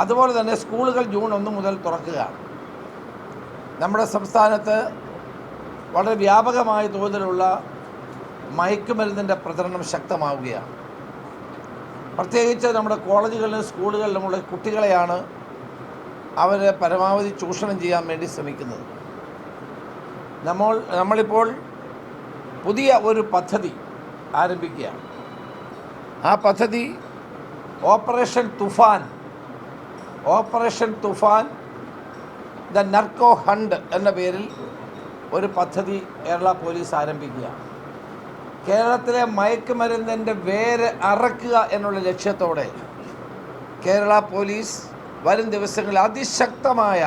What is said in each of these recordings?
അതുപോലെ തന്നെ സ്കൂളുകൾ ജൂൺ 1 മുതൽ തുറക്കുകയാണ്. നമ്മുടെ സംസ്ഥാനത്ത് വളരെ വ്യാപകമായ തോതിലുള്ള മയക്കുമരുന്നിൻ്റെ പ്രചരണം ശക്തമാവുകയാണ്. പ്രത്യേകിച്ച് നമ്മുടെ കോളേജുകളിലും സ്കൂളുകളിലുമുള്ള കുട്ടികളെയാണ് അവർ പരമാവധി ചൂഷണം ചെയ്യാൻ വേണ്ടി ശ്രമിക്കുന്നത്. നമ്മളിപ്പോൾ പുതിയ ഒരു പദ്ധതി ആരംഭിക്കുകയാണ്. ആ പദ്ധതി operation Toofan the narco hunt എന്ന പേരിൽ ഒരു പദ്ധതി കേരള പോലീസ് ആരംഭിക്കുകയാണ്. കേരളത്തിലെ മയക്കുമരുന്നിൻ്റെ വേര് അറക്കുക എന്നുള്ള ലക്ഷ്യത്തോടെ കേരള പോലീസ് വരും ദിവസങ്ങളിൽ അതിശക്തമായ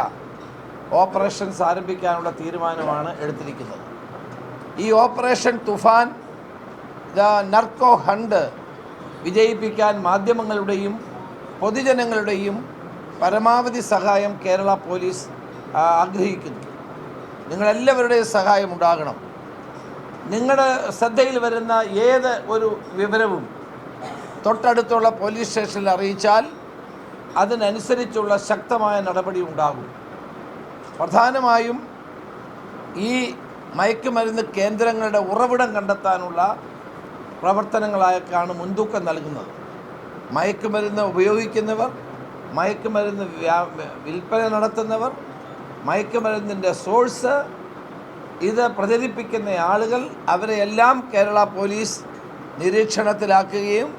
ഓപ്പറേഷൻസ് ആരംഭിക്കാനുള്ള തീരുമാനമാണ് എടുത്തിരിക്കുന്നത്. ഈ operation Toofan the narco hunt വിജയിപ്പിക്കാൻ മാധ്യമങ്ങളുടെയും പൊതുജനങ്ങളുടെയും പരമാവധി സഹായം കേരള പോലീസ് ആഗ്രഹിക്കുന്നു. നിങ്ങളെല്ലാവരുടെയും സഹായം ഉണ്ടാകണം. നിങ്ങളുടെ ശ്രദ്ധയിൽ വരുന്ന ഏത് ഒരു വിവരവും തൊട്ടടുത്തുള്ള പോലീസ് സ്റ്റേഷനിൽ അറിയിച്ചാൽ അതിനനുസരിച്ചുള്ള ശക്തമായ നടപടി ഉണ്ടാകും. പ്രധാനമായും ഈ മയക്കുമരുന്ന് കേന്ദ്രങ്ങളുടെ ഉറവിടം കണ്ടെത്താനുള്ള പ്രവർത്തനങ്ങളായാണ് മുൻതൂക്കം നൽകുന്നത്. മയക്കുമരുന്ന് ഉപയോഗിക്കുന്നവർ, മയക്കുമരുന്ന് വിൽപ്പന നടത്തുന്നവർ, മയക്കുമരുന്നിൻ്റെ സോഴ്സ്, ഇത് പ്രചരിപ്പിക്കുന്ന ആളുകൾ, അവരെയെല്ലാം കേരള പോലീസ് നിരീക്ഷണത്തിലാക്കുകയും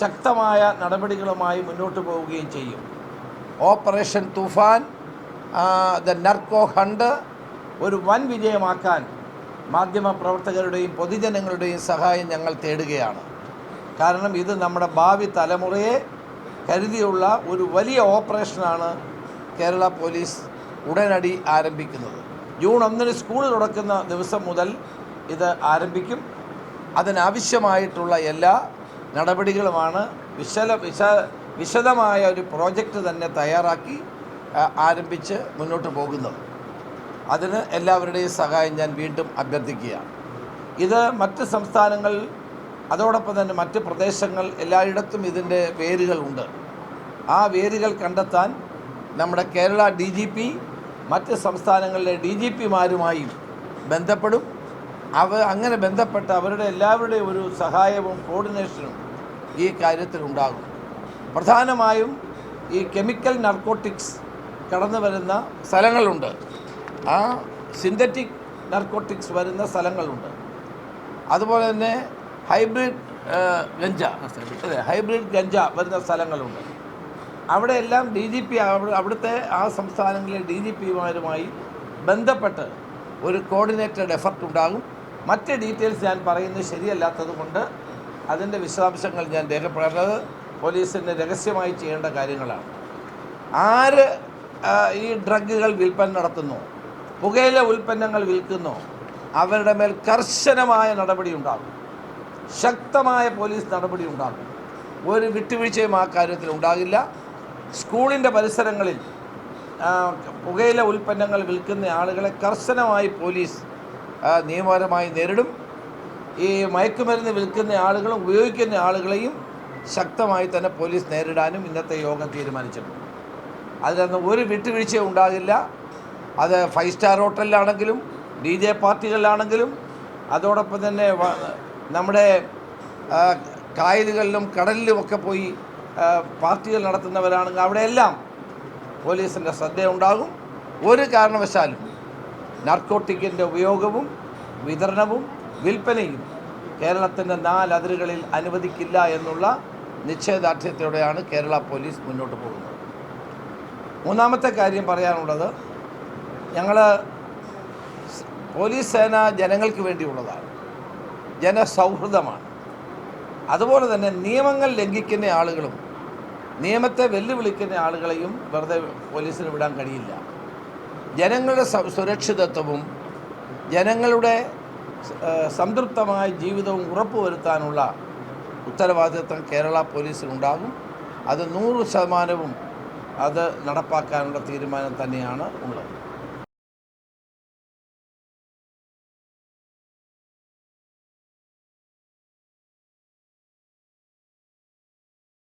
ശക്തമായ നടപടികളുമായി മുന്നോട്ട് പോവുകയും ചെയ്യും. Operation Toofan the narco hunt ഒരു വൻ വിജയമാക്കാൻ മാധ്യമപ്രവർത്തകരുടെയും പൊതുജനങ്ങളുടെയും സഹായം ഞങ്ങൾ തേടുകയാണ്. കാരണം ഇത് നമ്മുടെ ഭാവി തലമുറയെ കരുതിയുള്ള ഒരു വലിയ ഓപ്പറേഷനാണ് കേരള പോലീസ് ഉടനടി ആരംഭിക്കുന്നത്. ജൂൺ 1 സ്കൂൾ തുറക്കുന്ന ദിവസം മുതൽ ഇത് ആരംഭിക്കും. അതിനാവശ്യമായിട്ടുള്ള എല്ലാ നടപടികളുമാണ് വിശദമായ ഒരു പ്രോജക്റ്റ് തന്നെ തയ്യാറാക്കി ആരംഭിച്ച് മുന്നോട്ട് പോകുന്നത്. അതിന് എല്ലാവരുടെയും സഹായം ഞാൻ വീണ്ടും അഭ്യർത്ഥിക്കുകയാണ്. ഇത് മറ്റ് സംസ്ഥാനങ്ങൾ, അതോടൊപ്പം തന്നെ മറ്റ് പ്രദേശങ്ങൾ, എല്ലായിടത്തും ഇതിൻ്റെ വേരുകളുണ്ട്. ആ വേരുകൾ കണ്ടെത്താൻ നമ്മുടെ കേരള DGP മറ്റ് സംസ്ഥാനങ്ങളിലെ DGPമാരുമായും ബന്ധപ്പെടും. അങ്ങനെ ബന്ധപ്പെട്ട് അവരുടെ എല്ലാവരുടെയും ഒരു സഹായവും കോർഡിനേഷനും ഈ കാര്യത്തിലുണ്ടാകും. പ്രധാനമായും ഈ കെമിക്കൽ നർക്കോട്ടിക്സ് കടന്നു വരുന്ന സ്ഥലങ്ങളുണ്ട്. ആ സിന്തറ്റിക് നർക്കോട്ടിക്സ് വരുന്ന സ്ഥലങ്ങളുണ്ട്. അതുപോലെ തന്നെ ഹൈബ്രിഡ് ഗഞ്ച വരുന്ന സ്ഥലങ്ങളുണ്ട്. അവിടെയെല്ലാം DGP അവിടുത്തെ ആ സംസ്ഥാനങ്ങളിലെ DGPമാരുമായി ബന്ധപ്പെട്ട് ഒരു കോർഡിനേറ്റഡ് എഫർട്ട് ഉണ്ടാകും. മറ്റ് ഡീറ്റെയിൽസ് ഞാൻ പറയുന്നത് ശരിയല്ലാത്തത് കൊണ്ട് അതിൻ്റെ വിശദാംശങ്ങൾ ഞാൻ രേഖപ്പെടുന്നത് പോലീസിന് രഹസ്യമായി ചെയ്യേണ്ട കാര്യങ്ങളാണ്. ആര് ഈ ഡ്രഗുകൾ വിൽപ്പന നടത്തുന്നു, പുകയില ഉൽപ്പന്നങ്ങൾ വിൽക്കുന്നു, അവരുടെ മേൽ കർശനമായ നടപടി ഉണ്ടാകും. ശക്തമായ പോലീസ് നടപടി ഉണ്ടാകും. ഒരു വിട്ടുവീഴ്ചയും ആ കാര്യത്തിൽ ഉണ്ടാകില്ല. സ്കൂളിൻ്റെ പരിസരങ്ങളിൽ പുകയില ഉൽപ്പന്നങ്ങൾ വിൽക്കുന്ന ആളുകളെ കർശനമായി പോലീസ് നിയമപരമായി നേരിടും. ഈ മയക്കുമരുന്ന് വിൽക്കുന്ന ആളുകളും ഉപയോഗിക്കുന്ന ആളുകളെയും ശക്തമായി തന്നെ പോലീസ് നേരിടാനും ഇന്നത്തെ യോഗം തീരുമാനിച്ചിട്ടുണ്ട്. അതിലൊന്നും ഒരു വിട്ടുവീഴ്ചയും ഉണ്ടാകില്ല. അത് 5 സ്റ്റാർ ഹോട്ടലിലാണെങ്കിലും DJ പാർട്ടികളിലാണെങ്കിലും അതോടൊപ്പം തന്നെ നമ്മുടെ കായലുകളിലും കടലിലുമൊക്കെ പോയി പാർട്ടികൾ നടത്തുന്നവരാണെങ്കിൽ അവിടെയെല്ലാം പോലീസിൻ്റെ ശ്രദ്ധയുണ്ടാകും. ഒരു കാരണവശാലും നാർക്കോട്ടിക്കിൻ്റെ ഉപയോഗവും വിതരണവും വിൽപ്പനയും കേരളത്തിൻ്റെ 4 അതിരുകളിൽ അനുവദിക്കില്ല എന്നുള്ള നിശ്ചയദാർഢ്യത്തോടെയാണ് കേരള പോലീസ് മുന്നോട്ട് പോകുന്നത്. മൂന്നാമത്തെ കാര്യം പറയാനുള്ളത്, ഞങ്ങൾ പോലീസ് സേന ജനങ്ങൾക്ക് വേണ്ടിയുള്ളതാണ്, ജനസൗഹൃദമാണ്. അതുപോലെ തന്നെ നിയമങ്ങൾ ലംഘിക്കുന്ന ആളുകളും നിയമത്തെ വെല്ലുവിളിക്കുന്ന ആളുകളെയും വെറുതെ പോലീസിന് വിടാൻ കഴിയില്ല. ജനങ്ങളുടെ സുരക്ഷിതത്വവും ജനങ്ങളുടെ സംതൃപ്തമായ ജീവിതവും ഉറപ്പുവരുത്താനുള്ള ഉത്തരവാദിത്വം കേരള പോലീസിനുണ്ടാകും. അത് 100% അത് നടപ്പാക്കാനുള്ള തീരുമാനം തന്നെയാണ് ഉള്ളത്.